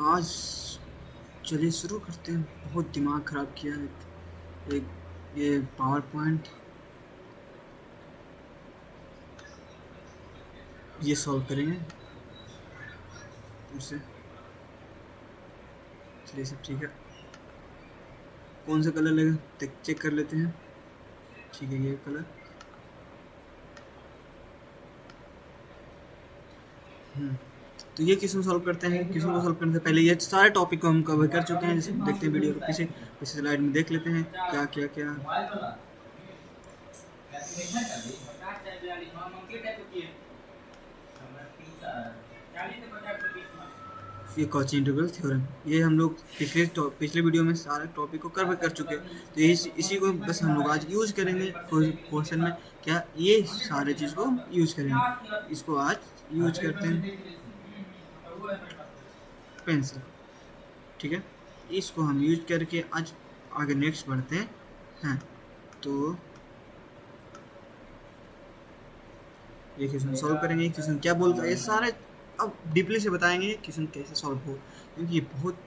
आज चलिए शुरू करते हैं। बहुत दिमाग ख़राब किया है एक ये पावर पॉइंट ये सॉल्व करेंगे उससे। चलिए सब ठीक है। कौन सा कलर लगेगा चेक कर लेते हैं। ठीक है, ये कलर। तो ये क्वेश्चन सॉल्व करते हैं। क्वेश्चन को सॉल्व करने से पहले ये सारे टॉपिक को हम कवर कर चुके हैं। जैसे देखते हैं वीडियो को पीछे पीछे स्लाइड में देख लेते हैं क्या क्या क्या। ये कॉची इंटीग्रल थ्योरम, ये हम लोग पिछले वीडियो में सारे टॉपिक को कवर कर चुके हैं। तो इसी को बस हम लोग आज यूज करेंगे क्वेश्चन में। क्या ये सारे चीज़ को यूज करेंगे। इसको आज यूज करते हैं पेंसिल। ठीक है, इसको हम यूज करके आज आगे नेक्स्ट बढ़ते हैं। तो ये क्वेश्चन सॉल्व करेंगे। क्वेश्चन क्या बोलता है ये सारे अब डीपली से बताएंगे क्वेश्चन कैसे सॉल्व हो, क्योंकि ये बहुत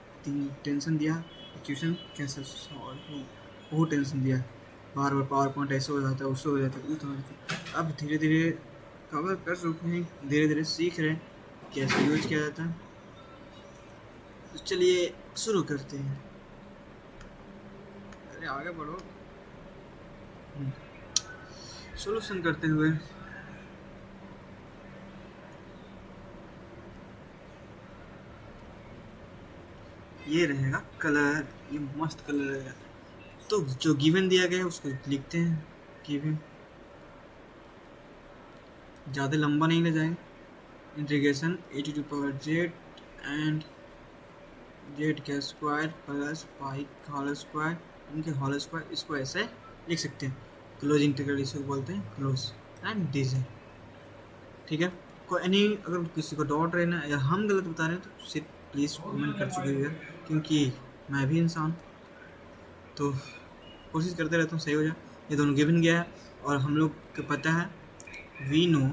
टेंशन दिया क्वेश्चन कैसे सॉल्व हो। बहुत टेंशन दिया, बार बार पावर पॉइंट ऐसे हो जाता है, उससे हो जाता है, वो हो जाता है। अब धीरे धीरे कवर कर चुके हैं, धीरे धीरे सीख रहे हैं कैसे यूज किया जाता है। तो चलिए शुरू करते हैं। अरे आगे बढ़ो। सॉल्यूशन करते हुए ये रहेगा कलर, ये मस्त कलर रहेगा। तो जो गिवन दिया गया है उसको लिखते हैं। गिवन ज़्यादा लंबा नहीं ले जाएंगे। Integration e to the power Z and z का स्क्वायर प्लस पाई का होल स्क्वायर, इनके होल स्क्वायर, इसको ऐसे लिख सकते हैं। क्लोज इंटीग्रल इसको बोलते हैं, क्लोज एंड डीजे। ठीक है, कोई नहीं, अगर किसी को डाउट रहना या हम गलत बता रहे हैं तो सिर्फ प्लीज़ कमेंट कर चुके हैं, क्योंकि मैं भी इंसान तो कोशिश करते रहता हूँ सही हो जाए। ये दोनों गिवन गया है और हम लोग को पता है, वी नो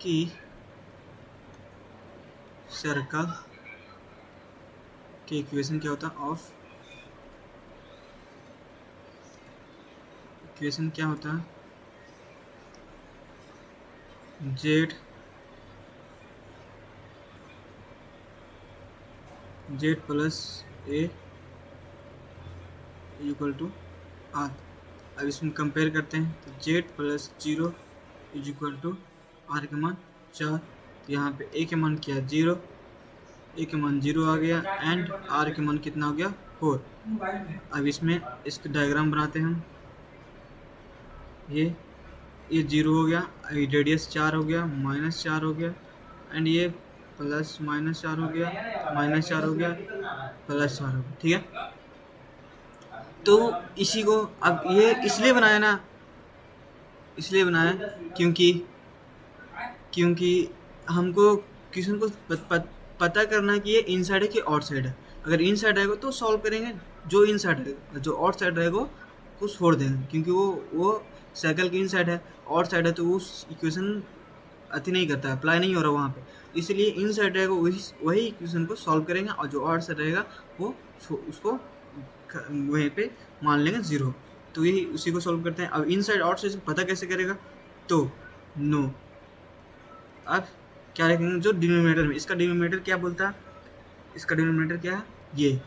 कि सर्कल के इक्वेशन क्या होता है, ऑफ इक्वेशन क्या होता है, z z plus a equal to r. अब इसमें कंपेयर करते हैं तो z plus 0 is equal to r का मान 4। तो यहाँ पे ए के मान क्या, 0, ए के मान 0 आ गया एंड आर के मान कितना हो गया, 4। अब इसमें इसका डायग्राम बनाते हैं हम। ये 0 हो गया, रेडियस 4 हो गया, -4 हो गया एंड ये प्लस -4 हो गया, -4 हो गया, +4 हो गया। ठीक है, तो इसी को अब ये इसलिए बनाया ना, इसलिए बनाया क्योंकि क्योंकि हमको क्वेश्चन को पता करना है कि ये इन साइड है कि आउट साइड है। अगर इन साइड रहेगा तो सॉल्व करेंगे, जो इन साइड रहेगा, जो आउट साइड रहेगा को छोड़ देंगे, क्योंकि वो सर्कल की इन साइड है, आउट साइड है तो उस इक्वेशन अति नहीं करता है, अप्लाई नहीं हो रहा वहाँ पे। इसलिए इन साइड रहेगा वही इक्वेशन को सॉल्व करेंगे और जो आउट साइड रहेगा वो उसको वहीं पे मान लेंगे 0। तो यही उसी को सॉल्व करते हैं। अब इन साइड आउट साइड पता कैसे करेगा, तो नो। अब क्या लिखेंगे, जो डिनोमिनेटर में, इसका डिनोमिनेटर क्या बोलता है, इसका डिनोमिनेटर क्या है, ये,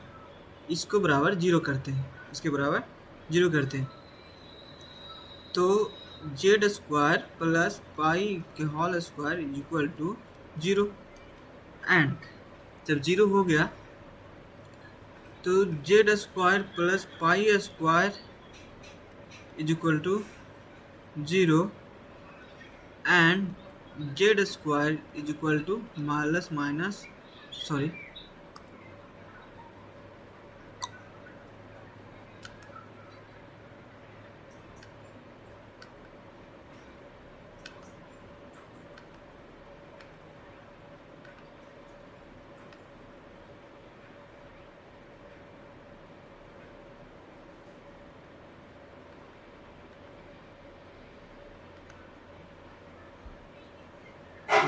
इसको बराबर 0 करते हैं, इसके बराबर 0 करते हैं। तो जेड स्क्वायर प्लस पाई के whole square is equal to 0 and जब 0 हो गया तो z square plus pi square is equal to 0 and z square is equal to minus sorry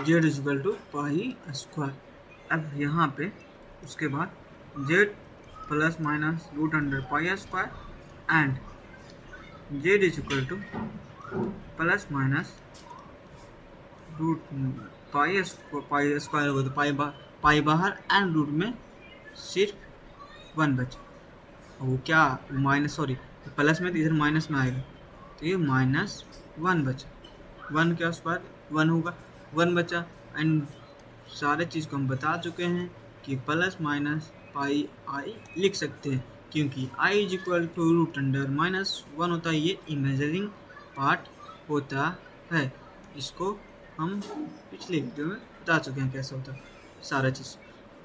z is equal to pi square. अब यहाँ पे उसके बाद z plus minus root under pi square and z is equal to plus minus root pi square होगा तो पाई बाहर and root में सिर्फ 1 बचा। वो क्या माइनस, सॉरी प्लस में तो इधर माइनस में आएगा, तो ये -1 बचा। 1 का स्क्वायर 1 होगा, 1 बचा। एंड सारे चीज़ को हम बता चुके हैं कि प्लस माइनस पाई आई लिख सकते हैं, क्योंकि i is equal to root under -1 होता है। ये इमेजरिंग पार्ट होता है, इसको हम पिछले वीडियो में बता चुके हैं कैसे होता है सारा चीज़।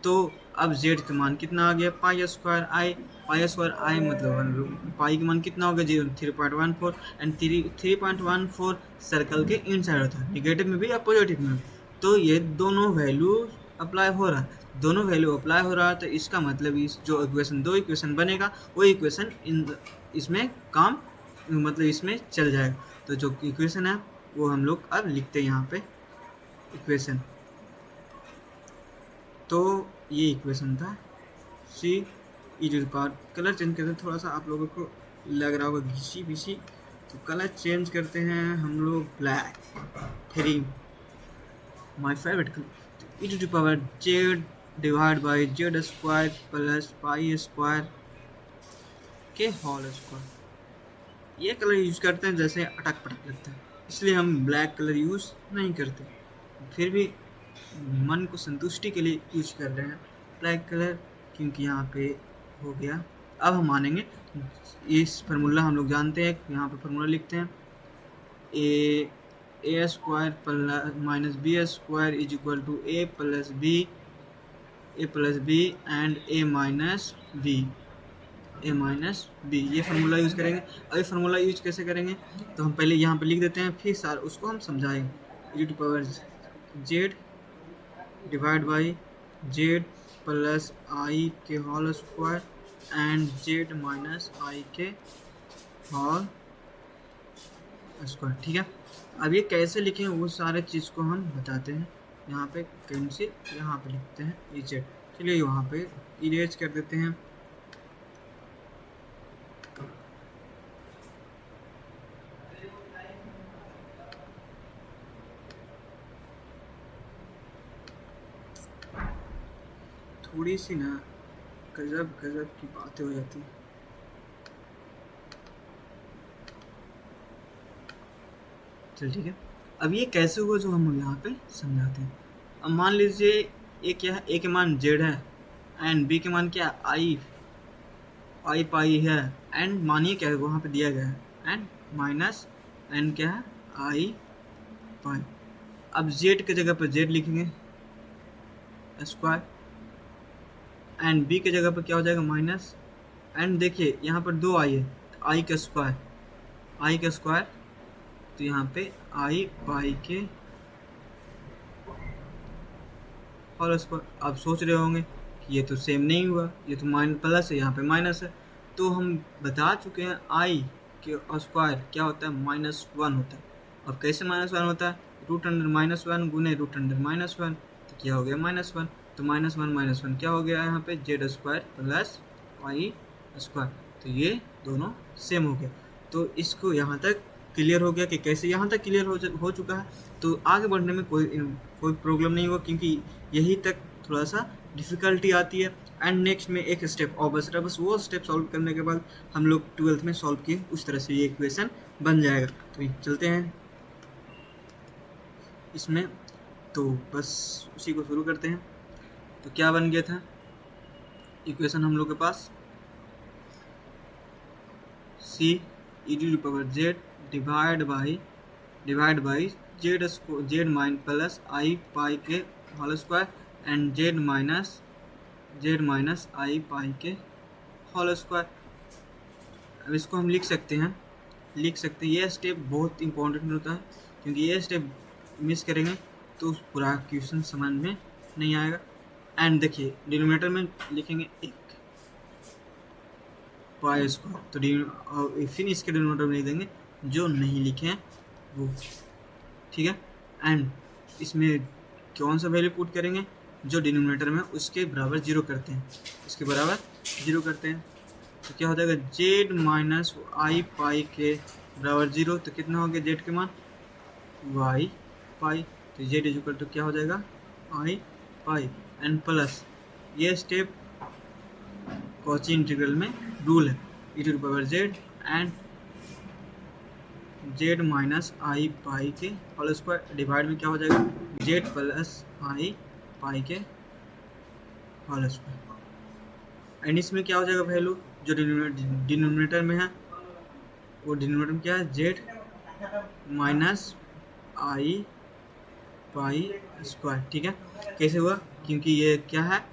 तो अब z का मान कितना आ गया, पाई स्क्वायर आई मतलब पाई का मान कितना होगा 3.14 एंड 3.14 सर्कल के इनसाइड होता है, निगेटिव में भी या पॉजिटिव में। तो ये दोनों वैल्यू अप्लाई हो रहा है, तो इसका मतलब इस जो दो इक्वेशन बनेगा वो इक्वेशन इसमें काम मतलब इसमें चल जाएगा। तो जो इक्वेशन है वो हम लोग अब लिखते हैं यहाँ पे इक्वेशन। तो ये इक्वेशन था C E to the power. Colour change करते हैं, थोड़ा सा आप लोगों को लग रहा होगा घिसी, तो कलर चेंज करते हैं हम लोग black, three my favourite colour. E to the power Z divide by z square plus pi square के होल स्क्वायर। ये कलर यूज करते हैं जैसे अटक पटक लगता है, इसलिए हम ब्लैक कलर यूज नहीं करते, फिर भी मन को संतुष्टि के लिए यूज कर रहे हैं ब्लैक कलर, क्योंकि यहाँ पे हो गया। अब हम मानेंगे इस फार्मूला हम लोग जानते हैं, यहाँ पे फार्मूला लिखते हैं A square plus minus B square is equal to A plus B and A minus B. ये फार्मूला यूज़ करेंगे। अब ये फार्मूला यूज कैसे करेंगे, तो हम पहले यहाँ पे लिख देते हैं, फिर सार उसको हम समझाएंगे। E to power Z divide by Z plus आई के whole square and Z minus आई के होल स्क्वायर। ठीक है, अब ये कैसे लिखें वो सारे चीज़ को हम बताते हैं। यहाँ पे कैंसिल, यहाँ पे लिखते हैं ई जेड। चलिए वहाँ पे इरेज कर देते हैं। थोड़ी सी ना गजब की बातें हो जाती हैं। चल ठीक है, अब ये कैसे हुआ जो हम यहाँ पे समझाते हैं। अब मान लीजिए ए क्या है, ए के मान जेड है एंड बी के मान क्या आई पाई है, एंड मानिए क्या है वहाँ पे दिया गया है एंड माइनस एंड क्या है आई पाई। अब जेड के जगह पर जेड लिखेंगे स्क्वायर एंड बी के जगह पर क्या हो जाएगा माइनस, एंड देखिए यहाँ पर दो आई है, आई का स्क्वायर, तो यहाँ पे आई पाई के होल स्क्वायर। आप सोच रहे होंगे कि ये तो सेम नहीं हुआ, ये तो प्लस है, यहाँ पे माइनस है। तो हम बता चुके हैं आई के स्क्वायर क्या होता है -1 होता है। अब कैसे -1 होता है, रूट अंडर -1 गुने रूट अंडर -1, तो क्या हो गया -1, तो -1 क्या हो गया यहाँ पे Z square plus pi square, तो ये दोनों सेम हो गया। तो इसको यहाँ तक क्लियर हो गया कि कैसे, यहाँ तक क्लियर हो चुका है, तो आगे बढ़ने में कोई प्रॉब्लम नहीं होगा, क्योंकि यही तक थोड़ा सा डिफ़िकल्टी आती है। एंड नेक्स्ट में एक स्टेप और बस रहा, बस वो स्टेप सॉल्व करने के बाद हम लोग 12th में सॉल्व किए उस तरह से ये इक्वेशन बन जाएगा। तो चलते हैं इसमें, तो बस उसी को शुरू करते हैं। तो क्या बन गया था इक्वेशन हम लोग के पास, C E to the power Z divide by Z माइन प्लस आई पाई के whole square and Z minus I pi के होल स्क्वायर। अब इसको हम लिख सकते हैं, ये स्टेप बहुत इंपॉर्टेंट होता है, क्योंकि ये स्टेप मिस करेंगे तो पूरा क्वेश्चन समझ में नहीं आएगा। एंड देखिए डिनोमिनेटर में लिखेंगे एक पाई स्क्वायर, तो फिर इसके डिनोमिनेटर में लिख देंगे जो नहीं लिखे हैं वो, ठीक है। एंड इसमें कौन सा वैल्यू पुट करेंगे, जो डिनोमिनेटर में उसके बराबर जीरो करते हैं, उसके बराबर जीरो करते हैं। तो क्या हो जाएगा, जेड माइनस आई पाई के बराबर जीरो, तो कितना हो गया जेड के मान वाई पाई, तो जेड इज इक्वल टू क्या हो जाएगा आई पाई एंड प्लस ये स्टेप कॉची इंटीग्रल में रूल है E to the power Z and Z minus I pi के होल स्क्वायर डिवाइड में क्या हो जाएगा जेड प्लस आई पाई के होल स्क्वायर एंड इसमें क्या हो जाएगा वैल्यू जो डिनोमिनेटर में है, वो डिनोमिनेटर में क्या है जेड माइनस आई पाई स्क्वायर। ठीक है, कैसे हुआ, क्योंकि ये क्या है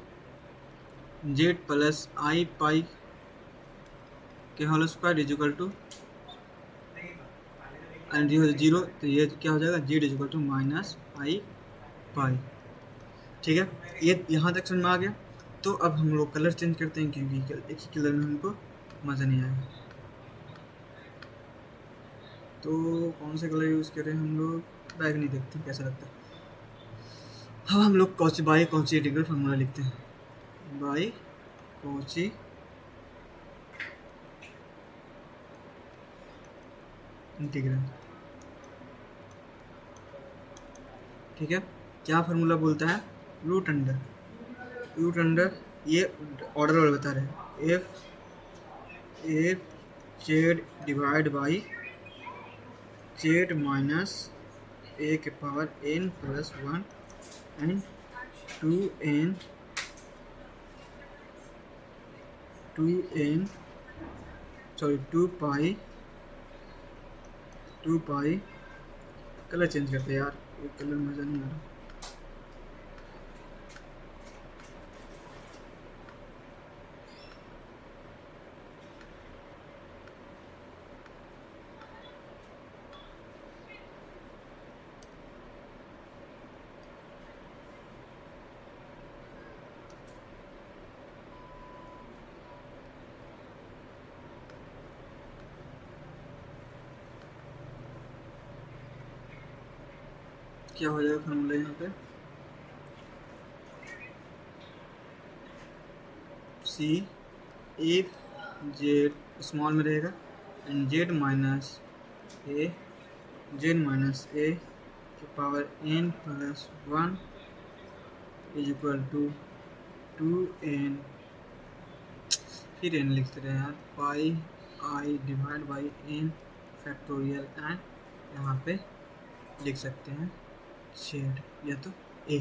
जेड प्लस आई पाई के whole square is equal to and zero, तो ये क्या हो जाएगा Z is equal to minus I pi. ठीक है, ये यहाँ तक समझ में आ गया। तो अब हम लोग कलर चेंज करते हैं, क्योंकि एक ही कलर में हमको मज़ा नहीं आएगा। तो कौन से कलर यूज़ करें हम लोग, बैग नहीं देखते कैसा लगता है। हाँ, हम लोग बाई कॉची इंटीग्रल फार्मूला लिखते हैं, बाई कॉची इंटीग्रल। ठीक है, क्या फार्मूला बोलता है, रूट अंडर ये ऑर्डर बता रहे हैं, F Z divide by Z minus ए के power N plus one and two pi colour change करते हैं यार, ये कलर मज़ा नहीं आ रहा। क्या हो जाएगा फार्मूला यहाँ पे, सी एफ जेड स्मॉल में रहेगा एंड जेड माइनस ए के power N plus one is equal to n, फिर एन लिखते रहे यार, pi i divide by n factorial and यहाँ पे लिख सकते हैं जेड या तो ए,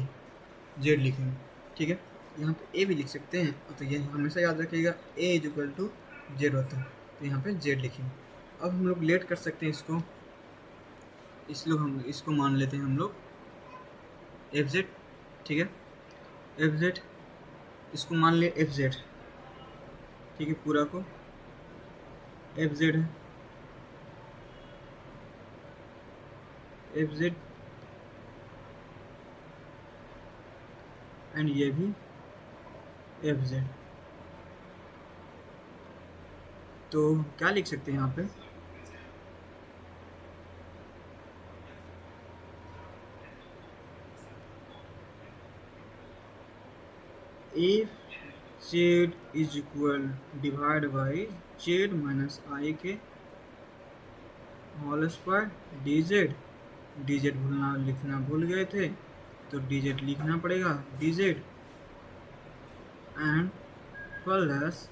जेड लिखेंगे। ठीक है, यहाँ पे ए भी लिख सकते हैं, तो ये हमेशा याद रखिएगा ए इज इक्वल टू जेड होता है, तो यहाँ पे जेड लिखेंगे। अब हम लोग लेट कर सकते हैं इसको, इसलिए हम इसको मान लेते हैं हम लोग एफ जेड। ठीक है, एफ जेड इसको मान लिया एफ जेड। ठीक है, पूरा को एफ जेड है, एफ जेड एंड ये भी एफ जेड। तो क्या लिख सकते हैं यहाँ पे, f z is equal divide by Z minus आई के होल स्क्वायर डी जेड भूलना लिखना भूल गए थे, तो डी जेड लिखना पड़ेगा, डी जेड एंड प्लस,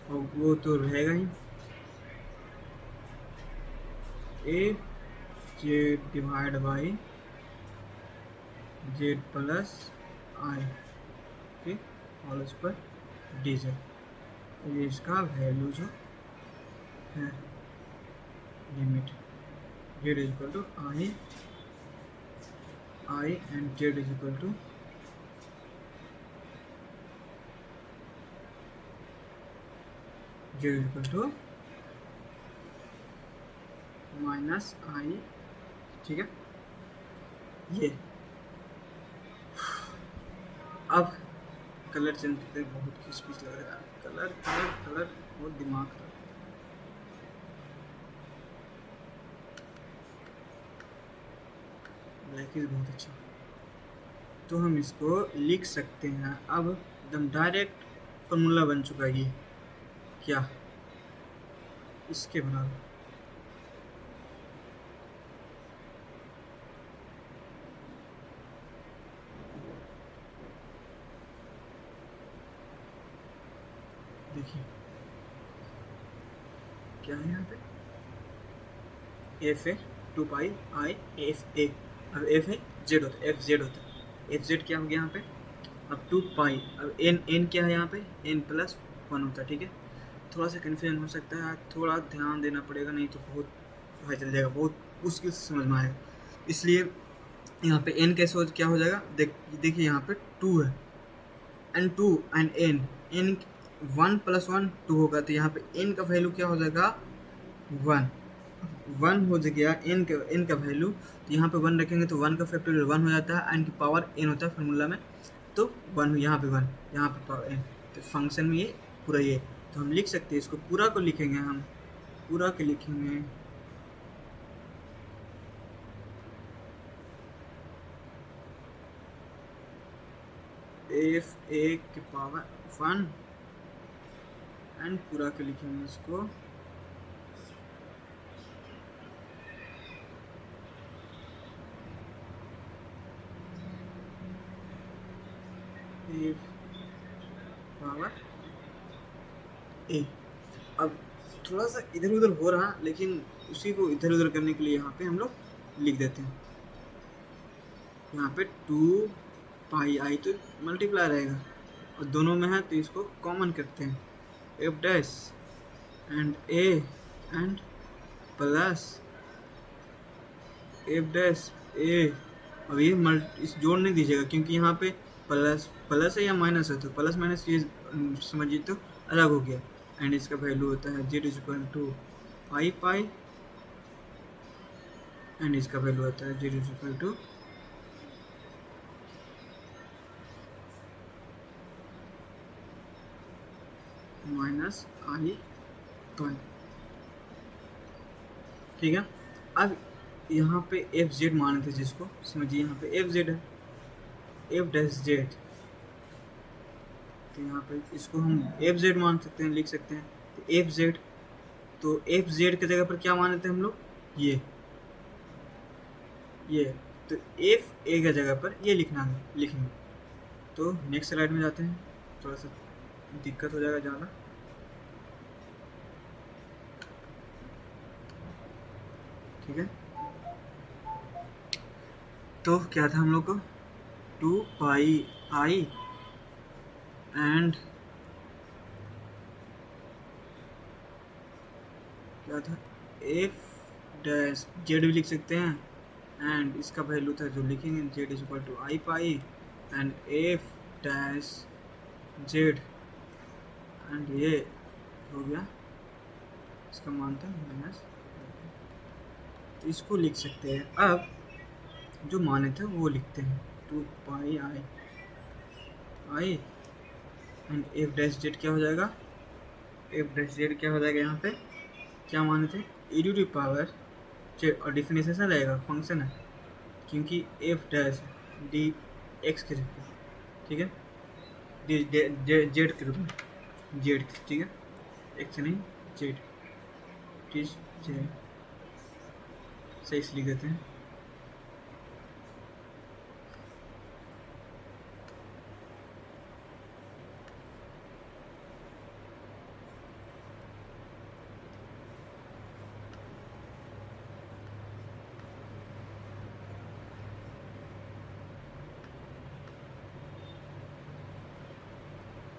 और वो तो रहेगा ही a z divide by Z plus आई के होल स्क्वायर डी जेड। ये इसका वैल्यू जो है limit z is equal to i and z is equal to z is equal to minus i. ठीक है, ये अब कलर चेंज करते हैं, बहुत खिचपिच लग रहा है, कलर कलर कलर बहुत दिमाग खराब। 21 बहुत अच्छा। तो हम इसको लिख सकते हैं अब एकदम डायरेक्ट फॉर्मूला बन चुका है ये, क्या इसके बराबर। देखिए क्या है यहाँ पे, एफ है 2 पाई आई एफ ए। अब एफ है जेड होता है, एफ जेड होता है, एफ जेड क्या हो गया यहाँ पे, अब 2 पाई, अब एन एन क्या है यहाँ पे, एन प्लस 1 होता है। ठीक है, थोड़ा सा कन्फ्यूजन हो सकता है, थोड़ा ध्यान देना पड़ेगा, नहीं तो बहुत पता चल जाएगा, बहुत मुश्किल से समझ में आएगा। इसलिए यहाँ पे एन कैसे हो, क्या हो जाएगा, देखिए यहाँ पे 2 है एंड 2 एंड एन 1 प्लस 1 2 होगा, तो यहाँ पे एन का वैल्यू क्या हो जाएगा 1 हो गया एन का वैल्यू। तो यहाँ पे 1 रखेंगे तो 1 का फैक्टोरियल 1 हो जाता है, एन की पावर एन होता है फार्मूला में, तो 1 यहाँ पे 1, यहाँ पे पावर एन, तो फंक्शन में ये पूरा ये। तो हम लिख सकते हैं इसको, पूरा को लिखेंगे, हम पूरा के लिखेंगे एफ ए की पावर 1 एंड पूरा के लिखेंगे इसको एफ पावर ए। अब थोड़ा सा इधर उधर हो रहा, लेकिन उसी को इधर उधर करने के लिए यहाँ पे हम लोग लिख देते हैं, यहाँ पे 2 पाई आई तो मल्टीप्लाई रहेगा और दोनों में है तो इसको कॉमन करते हैं, f dash and a and plus f dash a. अब ये इस जोड़ नहीं दीजिएगा क्योंकि यहाँ पे प्लस प्लस है या माइनस है, तो प्लस माइनस ये समझिए तो अलग हो गया, एंड इसका वैल्यू होता है z is equal to pi pi, and इसका वैल्यू होता है z is equal to minus I pi. ठीक है, अब यहाँ पे एफ जेड माने थे जिसको, समझिए यहाँ पे एफ जेड है, एफ डैश जेड, तो यहाँ पे इसको हम एफ जेड मान सकते हैं, लिख सकते हैं, तो एफ जेड, तो एफ जेड की जगह पर क्या माने थे हम लोग, ये तो एफ ए की जगह पर ये लिखेंगे। तो नेक्स्ट स्लाइड में जाते हैं, थोड़ा सा दिक्कत हो जाएगा ज़्यादा। ठीक है, तो क्या था हम लोग को 2 पाई आई एंड क्या था एफ डैश जेड भी लिख सकते हैं, एंड इसका वैल्यू था जो लिखेंगे z is equal to i pi and f dash z, and ये हो गया इसका मान था माइनस, तो इसको लिख सकते हैं। अब जो माने थे वो लिखते हैं 2 pi i and f dash Z क्या हो जाएगा, एफ डैश जेड क्या हो जाएगा, यहाँ पे क्या माने थे e to the power z, और डिफिनेशन रहेगा फंक्शन है क्योंकि एफ डैश डी एक्स के रूप में, ठीक है, जेड के रूप में, जेड, ठीक है, एक्स नहीं जेड, जेड सही से लिख देते हैं।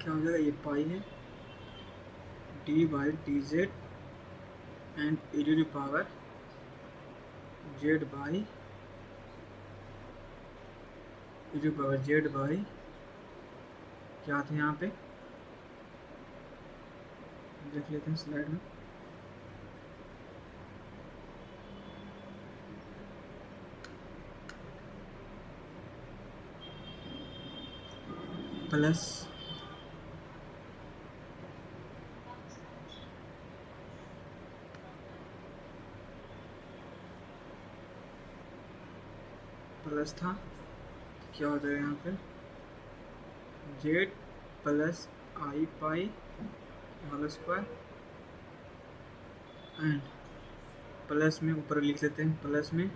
क्या हो जाएगा, ये पाई है d by d z and e to the power z by e to power z by, क्या था यहाँ पे देख लेते हैं स्लाइड में, प्लस प्लस था, क्या हो जाएगा यहाँ पे z plus I pi whole square and plus में ऊपर लिख लेते हैं, प्लस में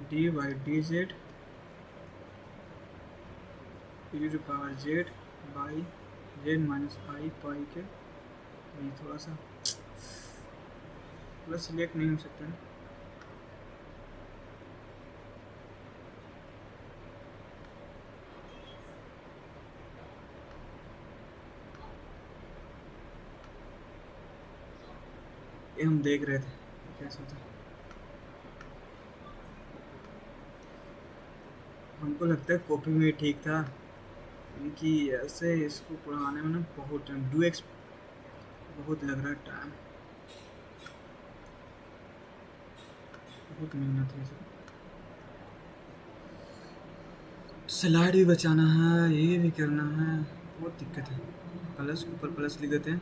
d by d z e to power z by Z minus I pi के, ये थोड़ा सा प्लस सिलेक्ट नहीं हो सकता है। ये हम देख रहे थे कैसा था, हमको लगता है कॉपी में ठीक था, क्योंकि ऐसे इसको पढ़ाने में ना बहुत टाइम, 2x बहुत लग रहा है टाइम, बहुत मेहनत है इसमें। स्लाइड भी बचाना है, ये भी करना है, बहुत दिक्कत है। प्लस ऊपर प्लस लिख देते हैं,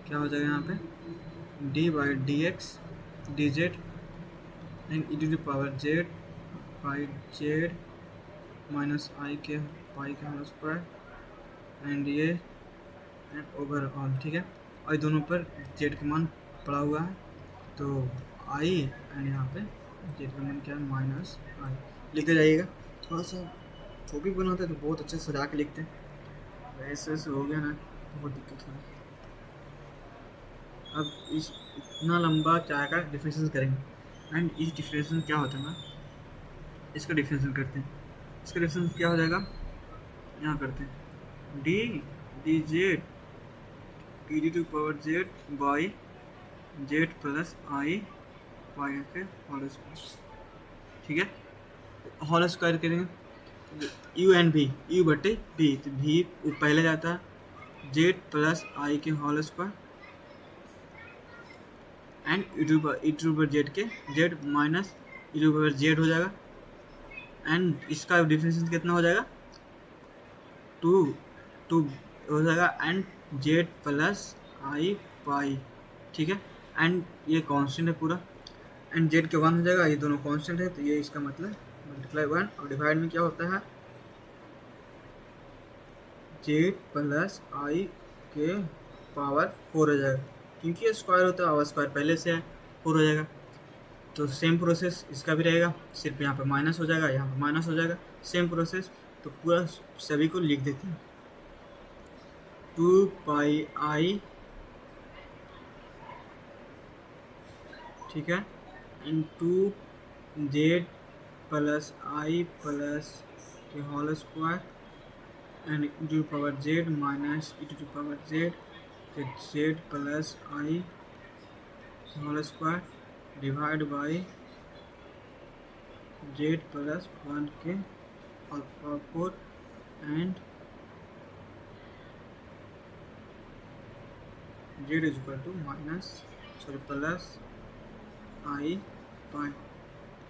क्या हो जाएगा यहाँ पे d by d x d z and e to power z by Z minus आई के पाई के होल स्क्वायर एंड ये एंड ओवरऑल, ठीक है। और दोनों पर जेड का मान पड़ा हुआ है, तो आई एंड यहाँ पे जेड का मान क्या है माइनस आई लिखते जाइएगा। थोड़ा सा टॉपिक बनाते हैं तो बहुत अच्छे से सजा के लिखते हैं, वैसे वैसे हो गया ना बहुत दिक्कत है। अब इस इतना लंबा क्या का डिफरेंशिएशन करेंगे एंड इस डिफरेंशिएशन क्या होता है ना, इसका डिफरेंशिएशन करते हैं। इसका डिफरेंशिएशन क्या हो जाएगा, यहाँ करते हैं d d z e d to power z by Z plus I pi के होल स्क्वायर, ठीक है। होल स्क्वायर करेंगे यू एंड भी, यू बटे भी, तो भी पहले जाता है जेड प्लस आई के whole square and e to पर जेड के जेड माइनस ई टू पर जेड हो जाएगा एंड इसका डिफरेंशिएशन कितना हो जाएगा 2 हो जाएगा and Z plus I pi, ठीक है। एंड ये कांस्टेंट है पूरा एंड जेड के 1 हो जाएगा, ये दोनों कांस्टेंट है, तो ये इसका मतलब मल्टीप्लाई 1 और डिवाइड में क्या होता है जेड प्लस आई के पावर 4 हो जाएगा, क्योंकि ये स्क्वायर होता है और स्क्वायर पहले से है 4 हो जाएगा। तो सेम प्रोसेस इसका भी रहेगा, सिर्फ यहाँ पे माइनस हो जाएगा, यहाँ पे माइनस हो जाएगा, सेम प्रोसेस। तो पूरा सभी को लिख देते हैं 2 पाई आई, ठीक है, and 2 z plus i plus के whole square and e to power z minus e to power z z plus i whole square divide by Z plus 1 के power 4 and z is equal to plus I pi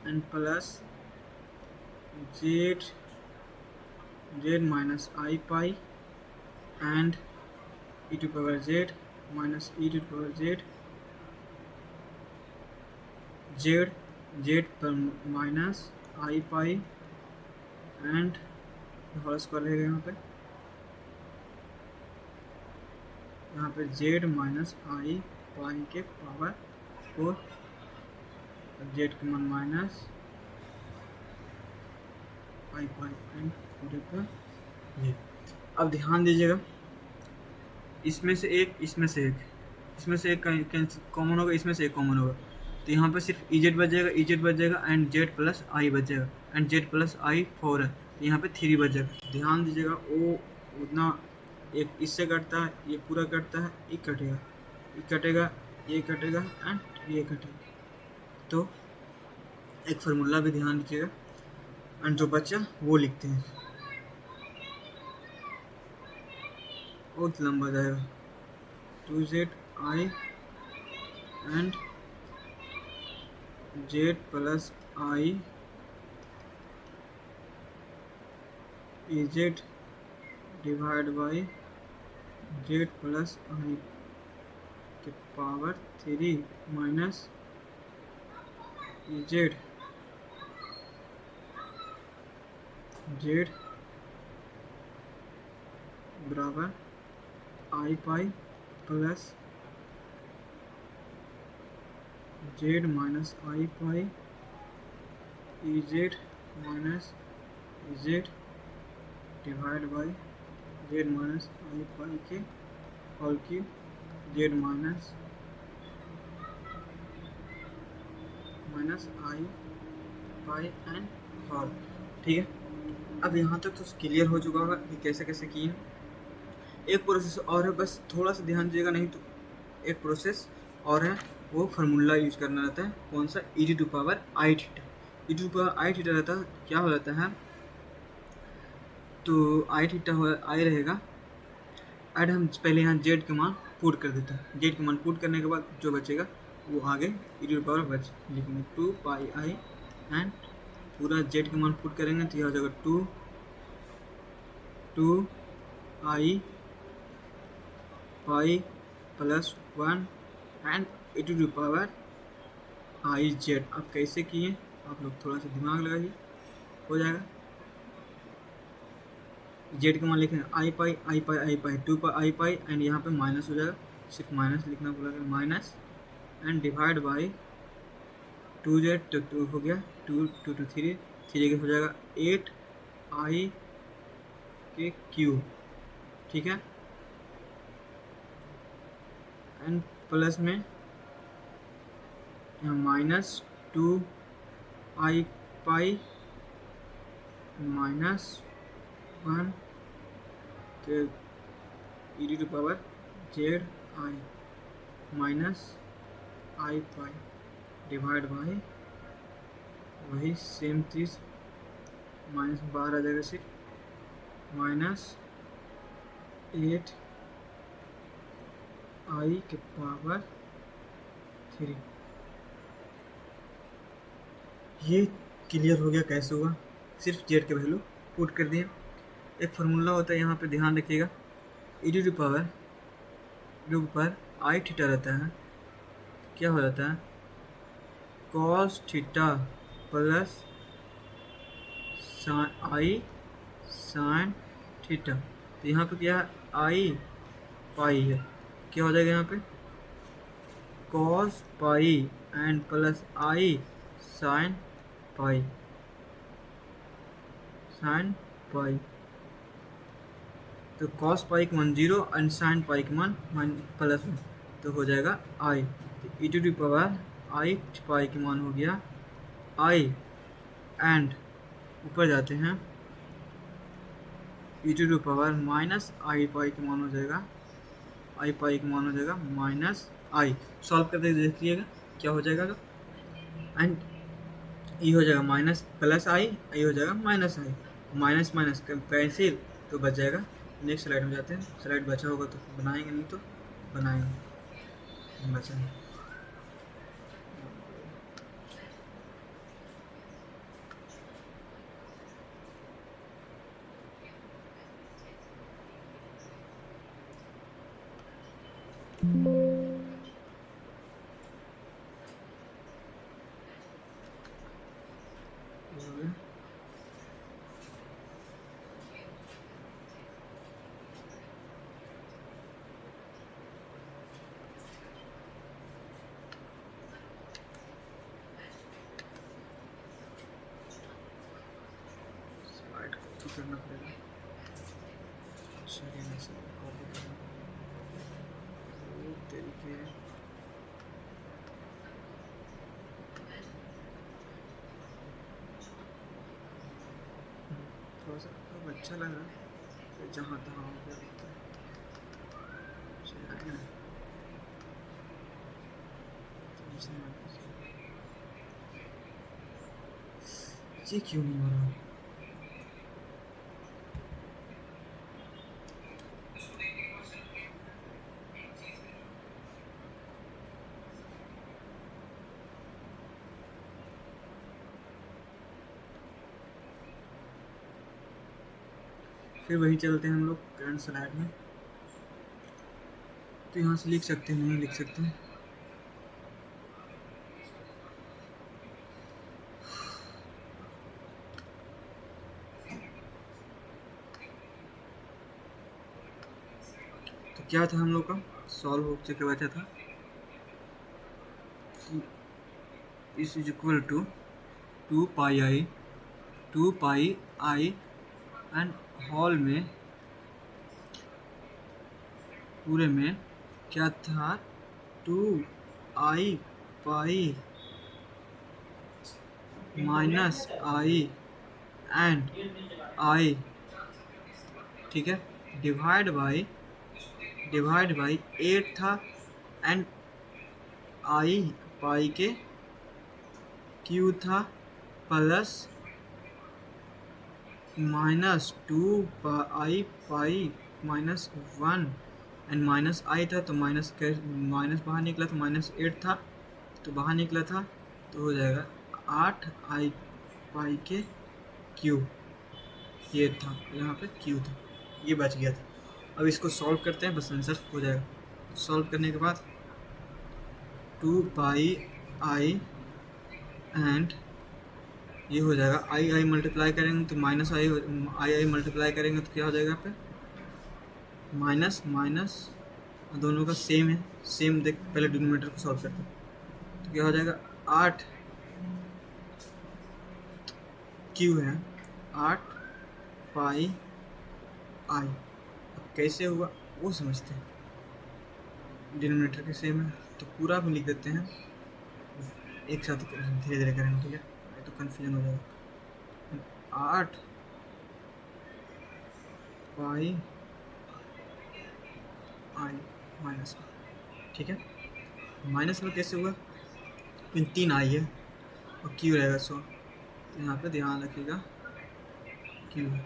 and plus z minus I pi and e to power z minus e to power z पर minus I pi and whole square रहेगा यहाँ पे Z minus आई pi के power 4, Z के मान minus I pi and पूरे पर ये। अब ध्यान दीजिएगा, इसमें से एक कॉमन होगा, इसमें से एक कॉमन होगा, तो यहाँ पे सिर्फ ई जेड बच जाएगा एंड जेड प्लस आई बच जाएगा एंड जेड प्लस आई 4 है, तो यहाँ पे 3 बच जाएगा। ध्यान दीजिएगा, वो उतना एक इससे कटता है, ये पूरा कटता है, ये कटेगा ये कटेगा एंड ये कटेगा। तो एक फार्मूला भी ध्यान दीजिएगा एंड जो बचा वो लिखते हैं, बहुत लंबा जाएगा 2z i and z plus i ez divide by z plus i के पावर 3 माइनस z जेड बराबर आई pi plus z minus I pi E Z minus E Z divide by Z minus I pi के whole cube Z minus I pi and whole. ठीक है, अब यहाँ तक तो clear हो चुका होगा कि कैसे कैसे किए। एक प्रोसेस और है, बस थोड़ा सा ध्यान दीजिएगा, नहीं तो एक प्रोसेस और है, वो फार्मूला यूज करना रहता है। कौन सा? E t to power i theta. E to power i theta रहता है, क्या हो जाता है, तो आई थीटा हो आई रहेगा, एंड हम पहले यहाँ जेड के मान पुट कर देते हैं। जेड के मान पुट करने के बाद जो बचेगा वो आगे ई टू पावर बच लिखेंगे 2 पाई आई, एंड पूरा जेड के मान पुट करेंगे तो यह हो जाएगा 2 i pi plus 1 and e to power i z. अब कैसे किए आप लोग थोड़ा सा दिमाग लगाइए, हो जाएगा। जेड का मान लिखेंगे आई पाई आई पाई आई पाई 2 पाई आई पाई, एंड यहाँ पे माइनस हो जाएगा, सिर्फ माइनस लिखना पड़ेगा, minus and divide by 2z, तो 2 हो गया, 2 2 2 3 जगह हो जाएगा 8 आई के क्यूब। ठीक है, एंड प्लस में यहाँ माइनस 2 आई पाई माइनस 1 के e d to power z i minus I pi divide by वही सेम चीज़, माइनस बाहर आ जाएगा, सिर्फ माइनस 8 आई के पावर 3। ये क्लियर हो गया कैसे हुआ, सिर्फ जेड के वैल्यू पुट कर दिए। एक फार्मूला होता है, यहाँ पे ध्यान रखिएगा, ई डी टू पावर जो ऊपर आई थीटा रहता है, क्या हो जाता है, कॉस थीटा प्लस आई साइन थीटा। तो यहाँ पे क्या है, आई पाई है, क्या हो जाएगा यहाँ पे, cos pi and plus I sine pi, sine pi. तो कॉस पाई का मान 0 एंड साइन पाई का मान +1, तो हो जाएगा आई। तो ई टू दी पावर आई पाई का मान हो गया आई, एंड ऊपर जाते हैं ई टू दी पावर माइनस आई पाई का मान हो जाएगा, आई पाई का मान हो जाएगा माइनस आई। सॉल्व करके देखिएगा क्या हो जाएगा, तो एंड ये हो जाएगा माइनस प्लस आई, ये हो जाएगा माइनस आई, माइनस माइनस कैंसिल, तो बच जाएगा। नेक्स्ट स्लाइड में जाते हैं, स्लाइड बचा होगा तो बनाएंगे, नहीं तो बनाएंगे, बचा है। करना पड़ेगा, कॉपी करना तरीके। थोड़ा सा अब अच्छा लग रहा है, जहाँ तहाँ हो गया दिखता है, ये क्यों नहीं हो रहा। फिर वही चलते हैं हम लोग करंट स्लाइड में। तो यहाँ से लिख सकते हैं, नहीं लिख सकते हैं, क्या था हम लोग का सॉल्व हो के बचा था इस is equal to 2 pi i and whole में पूरे में क्या था 2 i pi minus I and I, ठीक है, डिवाइड बाई 8 था एंड आई पाई के क्यू था plus -2 i pi -1 and minus i था, तो माइनस बाहर निकला तो -8 था, तो बाहर निकला था तो हो जाएगा 8 आई पाई के क्यू, ये था यहाँ पे क्यू था, ये बच गया था। अब इसको सॉल्व करते हैं, बस आंसर हो जाएगा। सॉल्व करने के बाद 2 पाई आई एंड ये हो जाएगा आई मल्टीप्लाई करेंगे तो माइनस आई मल्टीप्लाई करेंगे तो क्या हो जाएगा पे माइनस दोनों का सेम है, सेम देख पहले डिनोमिनेटर को सॉल्व करते हैं तो क्या हो जाएगा 8 क्यू है 8 पाई आई। अब कैसे हुआ वो समझते हैं, डिनोमिनेटर के सेम है तो पूरा भी लिख देते हैं, एक साथ धीरे धीरे करेंगे, ठीक है, तो कन्फ्यूजन हो जाएगा। 8 पाई आई माइनस, ठीक है, माइनस में कैसे हुआ, इन 3 आई है और क्यू रहेगा 100, तो यहाँ पे ध्यान रखिएगा क्यू है,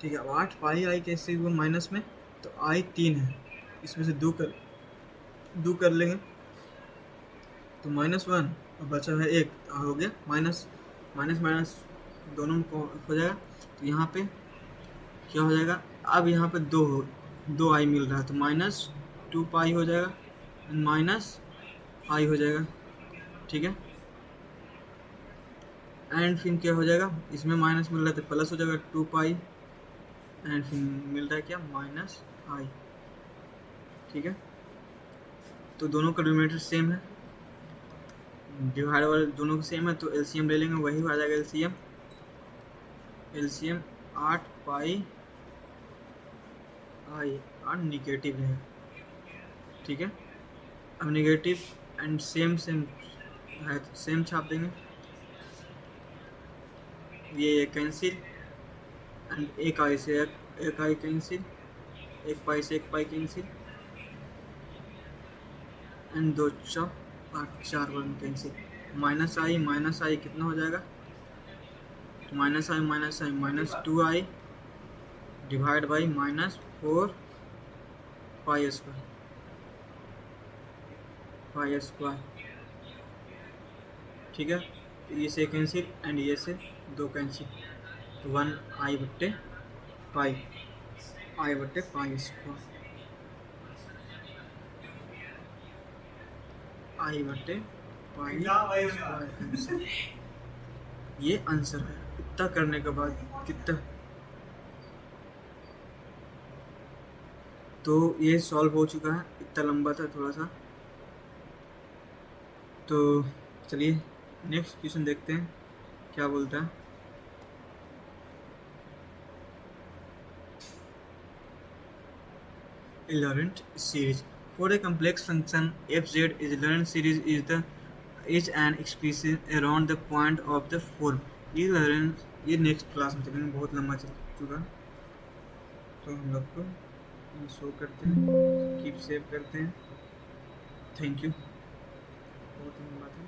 ठीक है। अब 8 पाई आई कैसे हुआ माइनस में, तो आई 3 है, इसमें से 2 कर लेंगे तो -1 और बचा है 1 हो गया, माइनस दोनों में हो जाएगा, तो यहाँ पे क्या हो जाएगा, अब यहाँ पे 2 आई मिल रहा है तो -2 पाई हो जाएगा माइनस आई हो जाएगा, ठीक है। एंड फिर क्या हो जाएगा, इसमें माइनस मिल रहा है तो प्लस हो जाएगा 2 पाई एंड फिर मिल रहा है क्या माइनस आई, ठीक है। तो दोनों का डिनोमिनेटर सेम है, डिवाइड वाले दोनों का सेम है तो एलसीएम ले लेंगे, वही आ जाएगा एलसीएम 8 पाई आई और निगेटिव है, ठीक है। अब निगेटिव एंड सेम है तो सेम छाप देंगे, ये कैंसिल एंड एक आई से एक आई कैंसिल, एक पाई से एक pi cancel and 2 8 4 one cancel, minus i कितना हो जाएगा, minus i -2 i divide by -4 pi square, ठीक है। ये से कैंसिल एंड ये से 2 कैंसिल, तो 1 आई बट्टे पाई स्क्वायर, आई बट्टे पाई स्क्वायर, ये आंसर है। इतना करने के बाद कितना, तो ये सॉल्व हो चुका है, इतना लंबा था थोड़ा सा, तो चलिए नेक्स्ट क्वेश्चन देखते हैं क्या बोलता है। Laurent series for a complex function fz is Laurent series is an expression around the point of the form। ये नेक्स्ट क्लास में चलेंगे, बहुत लंबा चल चुका, तो हम लोग को शो करते हैं, कीप सेव करते हैं, थैंक यू, बहुत लंबा था।